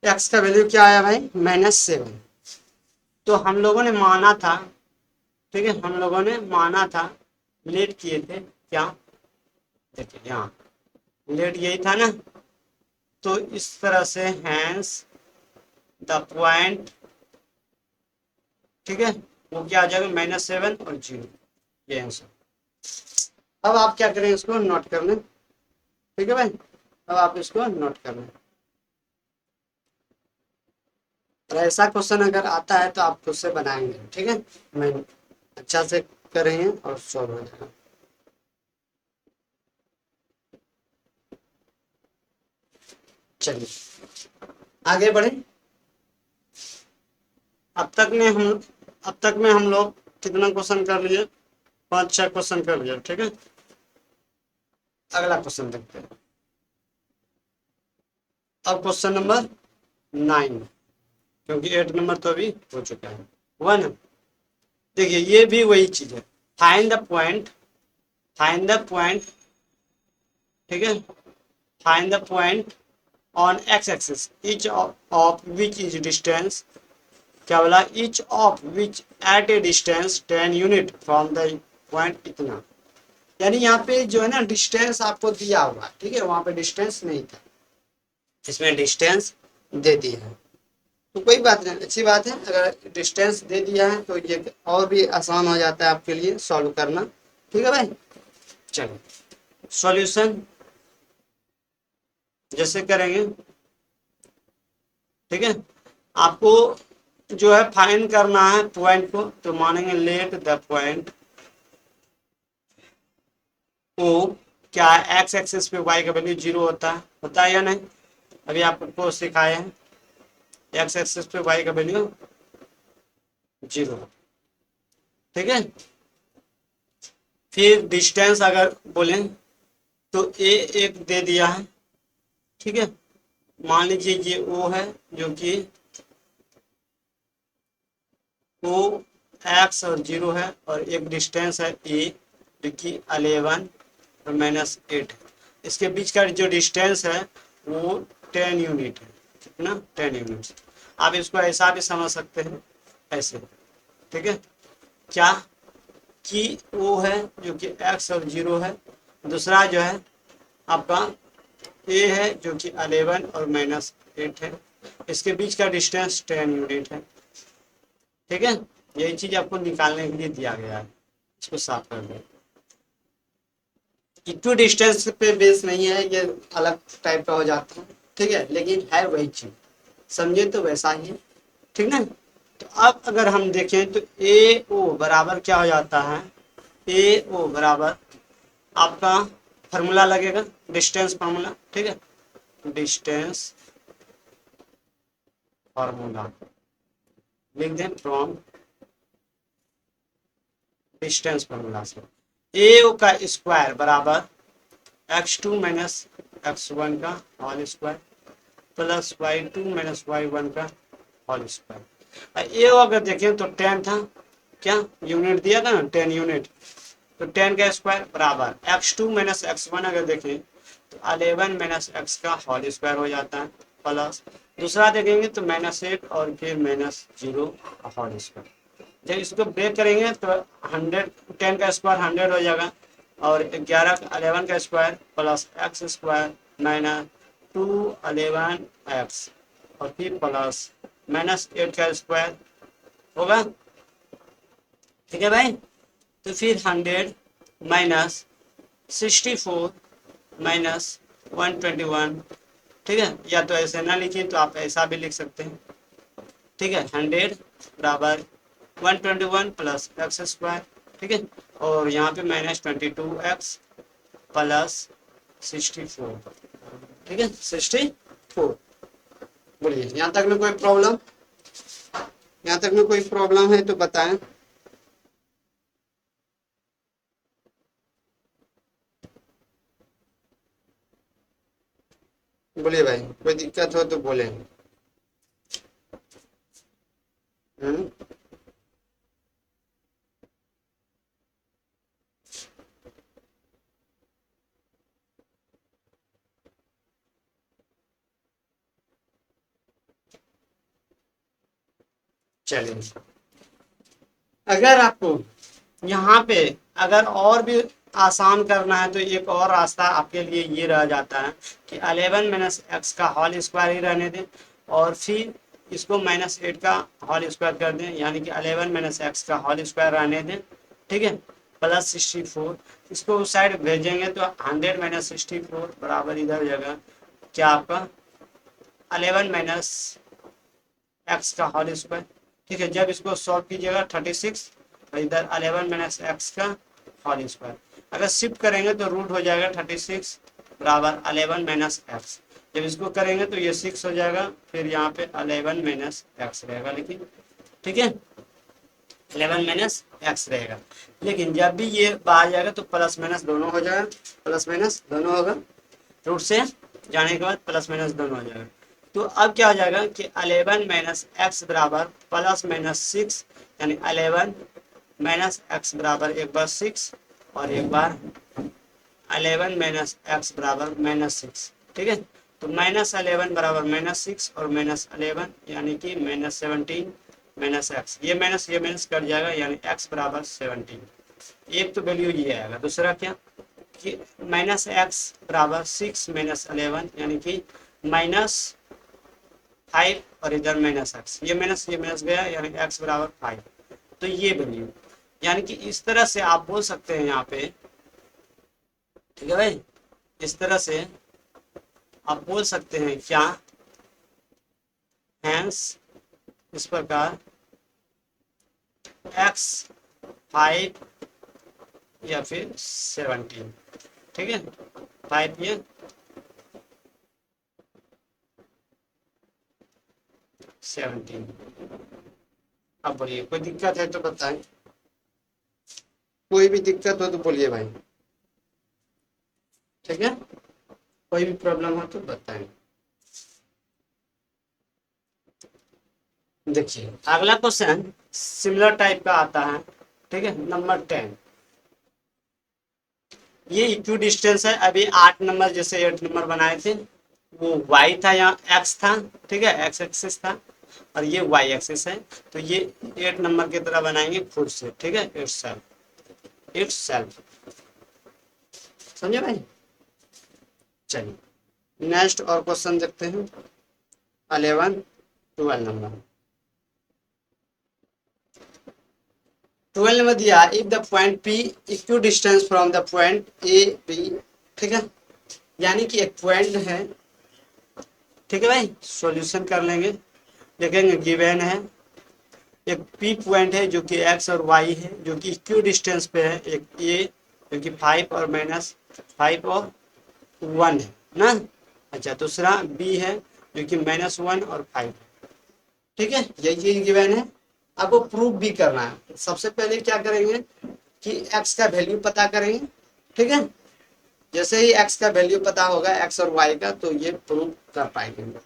एक्स का वैल्यू क्या आया भाई, -7। तो हम लोगों ने माना था, ठीक है, हम लोगों ने माना था लेट किए थे क्या, देखिए यहाँ लेट यही था ना, तो इस तरह से हैंस द पॉइंट, ठीक है, वो क्या आ जाएगा -7 और 0, ये आंसर। अब आप क्या करें, इसको नोट कर लें, ठीक है भाई, अब आप इसको नोट कर लें। और ऐसा क्वेश्चन अगर आता है तो आप खुद से बनाएंगे, ठीक है, मैं अच्छा से करेंगे और सॉल्व हो जाएगा। चलिए आगे बढ़े। अब तक में हम अब तक में हम लोग कितना क्वेश्चन कर लिए, 5-6 क्वेश्चन कर लिए, ठीक है। अगला क्वेश्चन देखते हैं। अब क्वेश्चन नंबर 9, क्योंकि 8 नंबर तो अभी हो चुका है, हुआ ना। देखिए ये भी वही चीज है, find the point, find the point, ठीक है, find the point on x axis each of which is distance, क्या बोला, each of which at a distance 10 unit from the point इतना। यानी यहाँ पे जो है ना डिस्टेंस आपको दिया हुआ, ठीक है, वहां पे डिस्टेंस नहीं था, इसमें डिस्टेंस दे दिया है, तो कोई बात नहीं, अच्छी बात है। अगर डिस्टेंस दे दिया है तो ये और भी आसान हो जाता है आपके लिए सॉल्व करना, ठीक है भाई। चलो सॉल्यूशन जैसे करेंगे, ठीक है, आपको जो है फाइंड करना है पॉइंट को, तो मानेंगे लेट द पॉइंट ओ, क्या एक्स एक्सिस पे वाई का वैल्यू 0 होता है या नहीं, अभी आपको सिखाए हैं, एक्स एक्सिस पे वाई का वैल्यू 0, ठीक है। फिर डिस्टेंस अगर बोले तो ए एक दे दिया है, ठीक है, मान लीजिए ये ओ है, जो कि ओ एक्स और 0 है, और एक डिस्टेंस है ए जो कि 11 और -8 है। इसके बीच का जो डिस्टेंस है वो 10 यूनिट है, कितना, 10 यूनिट। आप इसको ऐसा भी समझ सकते हैं, ऐसे, ठीक है, क्या कि ओ है जो कि एक्स और 0 है, दूसरा जो है आपका ए है जो कि 11 और -8 है, इसके बीच का डिस्टेंस 10 यूनिट है, ठीक है। यही चीज आपको निकालने के लिए दिया गया है, इसको साफ कर दें। इक्वी डिस्टेंस पे बेस नहीं है, ये अलग टाइप का हो जाता है, ठीक है, लेकिन है वही चीज, समझे तो वैसा ही है, ठीक ना। तो अब अगर हम देखें तो ए ओ बराबर क्या हो जाता है, ए ओ बराबर आपका फार्मूला लगेगा, डिस्टेंस फार्मूला, ठीक है, डिस्टेंस फार्मूला लिख दें फ्रॉम डिस्टेंस फार्मूला से, ए ओ का स्क्वायर बराबर x2 माइनस x1 का whole square plus y2 minus y1 का होल स्क्वायर। ये अगर देखें तो 10 था, क्या यूनिट दिया था ना, 10 यूनिट, तो 10 का स्क्वायर बराबर x2 माइनस x1 अगर देखें तो 11 माइनस x का होल स्क्वायर हो जाता है, प्लस दूसरा देखेंगे तो -8 और फिर -0 का होल स्क्वायर। जब इसको ब्रेक करेंगे तो 100, 10 का स्क्वायर 100 हो जाएगा, और 11 का square plus x square minus 2 11 x, और फिर प्लस -8 का स्क्वायर होगा, ठीक है भाई। तो फिर 100 माइनस 64 माइनस 121, ठीक है, या तो ऐसे ना लिखिए तो आप ऐसा भी लिख सकते हैं, ठीक है, 100 बराबर 121 प्लस एक्स स्क्वायर, ठीक है, और यहाँ पे -22x प्लस 64, ठीक है, 64। बोलिए यहाँ तक में कोई प्रॉब्लम, यहाँ तक में कोई प्रॉब्लम है तो बताएं। बोलिए भाई, कोई दिक्कत हो तो बोले। हम्म, चलिए, अगर आपको यहाँ पे अगर और भी आसान करना है तो एक और रास्ता आपके लिए ये रह जाता है कि 11 माइनस एक्स का होल स्क्वायर ही रहने दें और फिर इसको -8 का होल स्क्वायर कर दें, यानी कि 11 माइनस एक्स का होल स्क्वायर रहने दें, ठीक है, प्लस 64। इसको उस साइड भेजेंगे तो 100 माइनस 64 बराबर इधर जगह क्या आपका 11 माइनस एक्स का होल स्क्वायर, ठीक है। जब इसको सॉल्व कीजिएगा 36 और इधर 11 माइनस एक्स का होल स्क्वायर, अगर शिफ्ट करेंगे तो रूट हो जाएगा 36 बराबर 11 माइनस एक्स। जब इसको करेंगे तो ये 6 हो जाएगा, फिर यहाँ पे 11 माइनस एक्स रहेगा, लेकिन ठीक है 11 माइनस एक्स रहेगा। लेकिन जब भी ये बाहर जाएगा तो प्लस माइनस दोनों हो जाएगा, प्लस माइनस दोनों होगा, रूट से जाने के बाद प्लस माइनस दोनों हो जाएगा। तो अब क्या हो जाएगा कि 11 माइनस एक्स बराबर प्लस माइनस 6, यानी 11 माइनस एक्स बराबर एक बार 6 और एक बार 11 माइनस एक्स बराबर -6, ठीक है। तो -11 बराबर -6 और -11 यानी कि -17 माइनस एक्स, ये माइनस कट जाएगा, यानी एक्स बराबर 17। एक तो वैल्यू ये आएगा। दूसरा क्या कि माइनस एक्स बराबर 6 माइनस 11, यानी कि -5 और इधर माइनस एक्स, ये माइनस गया, यानी एक्स बराबर 5। तो ये वैल्यू, यानी कि इस तरह से आप बोल सकते हैं यहाँ पे, ठीक है भाई, इस तरह से आप बोल सकते हैं क्या, हैंस इस प्रकार एक्स 5 या फिर 17, ठीक है, 5 ये 17। अब बोलिए कोई दिक्कत है तो बताएं, कोई भी दिक्कत हो तो बोलिए भाई, ठीक है, कोई भी प्रॉब्लम हो तो बताएं। देखिए अगला क्वेश्चन सिमिलर टाइप का आता है, ठीक है, नंबर 10। ये इक्वी डिस्टेंस है। अभी 8 नंबर जैसे 8 नंबर बनाए थे वो y था, यहाँ x था, ठीक है, x एक्सिस था और ये y एक्सिस है। तो ये 8 नंबर की तरह बनाएंगे खुद से, ठीक है, इट्स सेल्फ, समझे भाई। चलिए नेक्स्ट और क्वेश्चन देखते हैं 11 12 नंबर। 12 में दिया if the point P equidistant from the point A B, ठीक है, यानी कि एक पॉइंट है, ठीक है भाई, सॉल्यूशन कर लेंगे, देखेंगे गिवन है एक पी पॉइंट है जो कि एक्स और वाई है, जो कि इक्वी डिस्टेंस पे है, एक ए जो कि 5 और -5 और 1 है ना। अच्छा दूसरा बी है जो कि -1 और 5 है, ठीक है, यही गिवन है। आपको प्रूफ भी करना है। सबसे पहले क्या करेंगे कि एक्स का वैल्यू पता करेंगे, ठीक है, जैसे ही एक्स का वैल्यू पता होगा एक्स और वाई का, तो ये प्रूफ कर पाएंगे।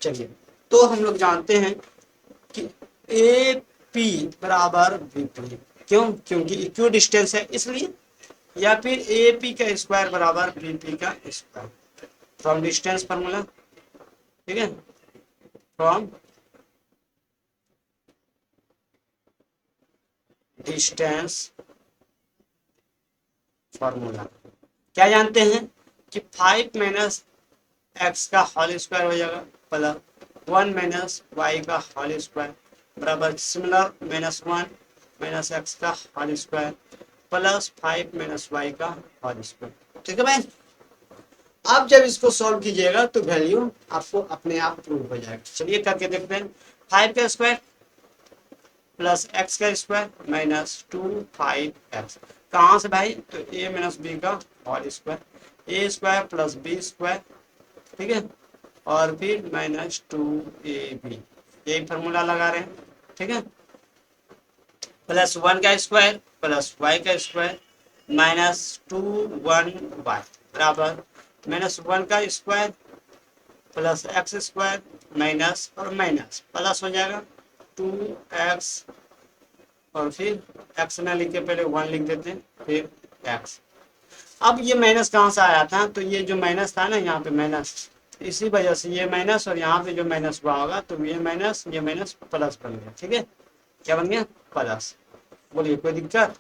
चलिए तो हम लोग जानते हैं कि ए पी बराबर बी पी, क्यों, क्योंकि इक्वी डिस्टेंस है इसलिए, या फिर ए पी का स्क्वायर बराबर बी पी का स्क्वायर, फ्रॉम डिस्टेंस फार्मूला, ठीक है, फ्रॉम डिस्टेंस फार्मूला। क्या जानते हैं कि 5 माइनस एक्स का होल स्क्वायर हो जाएगा प्लस 1 माइनस वाई का होल स्क्वायर बराबर सिमिलर -1 माइनस एक्स का whole square plus 5 minus y का होल स्क्वायर, ठीक है भाई। अब जब इसको सॉल्व कीजिएगा तो वैल्यू आपको अपने आप प्रूव हो जाएगा। चलिए करके देखते हैं। 5 का स्क्वायर प्लस एक्स का स्क्वायर -2 5x, कहाँ से भाई, तो a माइनस बी का whole square, A square plus B square, ठीक है, और फिर -2ab, यही फार्मूला लगा रहे हैं, ठीक है, प्लस 1 का स्क्वायर प्लस वाई का स्क्वायर -2 1 y बराबर -1 का square plus x square minus और माइनस प्लस हो जाएगा 2x, और फिर x ना लिख के पहले 1 लिख देते हैं, फिर x। अब ये माइनस कहाँ से आया था, तो ये जो माइनस था ना यहाँ पे माइनस, इसी वजह से ये माइनस और यहाँ पे जो माइनस हुआ होगा तो ये माइनस प्लस बन गया, ठीक है, क्या बन गया, प्लस। बोलिए कोई दिक्कत,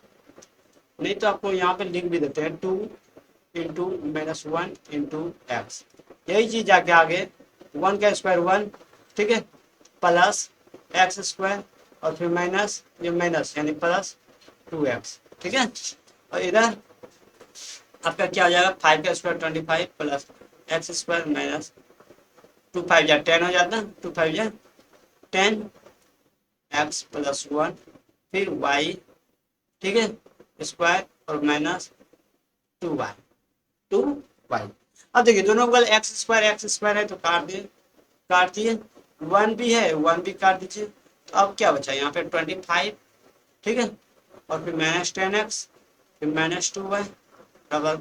नहीं तो आपको यहाँ पे लिख भी देते हैं 2 × -1 × x, यही चीज जाके आगे 1 का स्क्वायर 1, ठीक है, प्लस एक्स स्क्वायर और फिर माइनस ये माइनस यानी प्लस 2x, ठीक है। और इधर आपका क्या आ जाएगा 5 का square 25 plus x square minus 2 5 जा 10 हो जाता, 2 5 जा 10 एक्स प्लस 1 फिर y, ठीक है, स्क्वायर और माइनस 2y 2y। अब देखिए दोनों बगल एक्स स्क्वायर है तो काट दिए 1 भी है 1 भी काट दीजिए। तो अब क्या बचा यहाँ पे 25, ठीक है, और फिर -10x फिर -2y डबल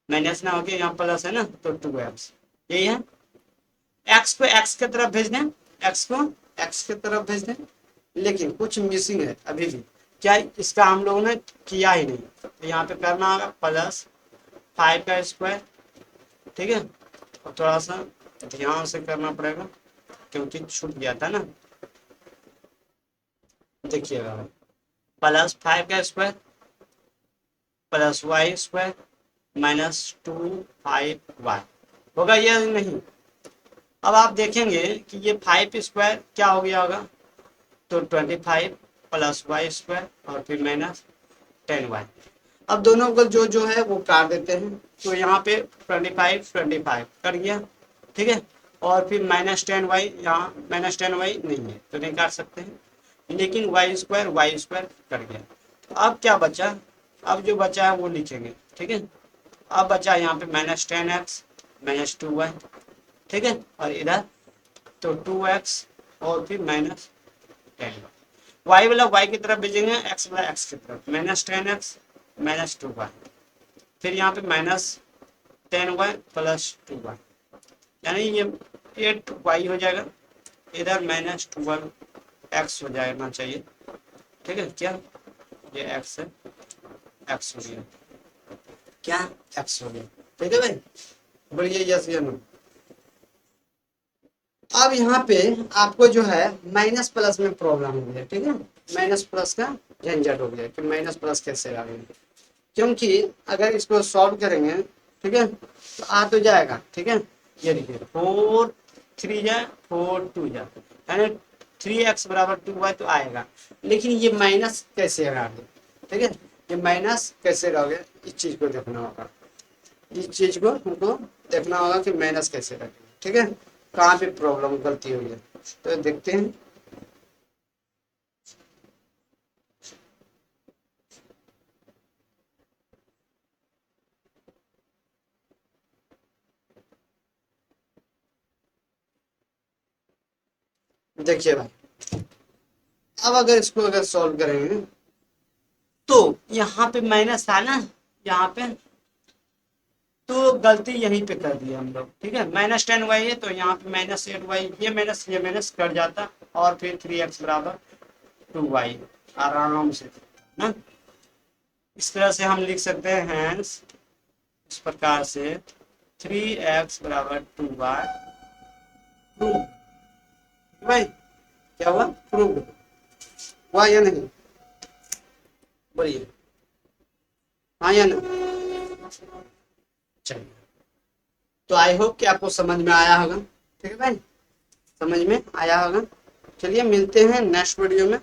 माइनस ना होके यहाँ प्लस है ना तो 2x, यही है। x को x की तरफ भेज दें, x को x की तरफ भेज दें, लेकिन कुछ मिसिंग है अभी भी, क्या इसका हम लोगों ने किया ही नहीं। तो यहाँ पे करना होगा प्लस 5 का स्क्वायर, ठीक है, और थोड़ा सा ध्यान से करना पड़ेगा क्योंकि छूट गया था ना। देखिएगा प्लस 5 का square plus y square -2 5y होगा या नहीं। अब आप देखेंगे कि ये 5 स्क्वायर क्या हो गया होगा, तो 25 प्लस वाई स्क्वायर और फिर -10y। अब दोनों को जो है वो काट देते हैं, तो यहाँ पे 25 कट गया, ठीक है, और फिर -10y, यहाँ -10y नहीं है तो नहीं काट सकते हैं, लेकिन y स्क्वायर कट गया। तो अब क्या बचा, अब जो बचा है वो लिखेंगे, ठीक है। अब बचा यहाँ पे -10x -2y, ठीक है, और इधर तो 2x और फिर -10y, y वाला y की तरफ भेजेंगे, x वाला x की तरफ, -10x -2y, फिर यहाँ पे -10y प्लस 2y, यानी ये 8y हो जाएगा, इधर -12x हो जाना चाहिए, ठीक है। क्या ये x है, x हो गया, क्या x हो गया, ठीक है भाई, बोलिए यस या नो। अब यहाँ पे आपको जो है माइनस प्लस में प्रॉब्लम हो गया, ठीक है, माइनस प्लस का झंझट हो गया कि माइनस प्लस कैसे आ गया, क्योंकि अगर इसको सॉल्व करेंगे, ठीक है, तो आ तो जाएगा, ठीक है, ये देखिए 4 3 जा 4 2 जा यानी 3x बराबर 2y तो आएगा, लेकिन ये माइनस कैसे आ गया, ठीक है, ये माइनस कैसे आ गया, इस चीज को देखना होगा, इस चीज को हमको देखना होगा कि माइनस कैसे आ गया, ठीक है, कहाँ पे प्रॉब्लम गलती हुई है, तो देखते हैं। देखिए भाई, अब अगर इसको अगर सॉल्व करेंगे तो यहाँ पे माइनस था ना, यहाँ पे तो गलती यहीं पे कर दी हम लोग, ठीक है, -10y है तो यहाँ पे -8y, ये माइनस कट जाता और फिर 3x बराबर 2y आराम से ना। इस तरह से हम लिख सकते हैं, हैंस इस प्रकार से 3x बराबर 2y प्रूव, भाई क्या हुआ, प्रूव हुआ या नहीं, बोलिए हाँ या ना। चलिए, तो आई होप कि आपको समझ में आया होगा, ठीक है भाई, समझ में आया होगा। चलिए मिलते हैं नेक्स्ट वीडियो में,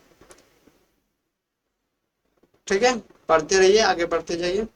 ठीक है, पढ़ते रहिए, आगे बढ़ते जाइए।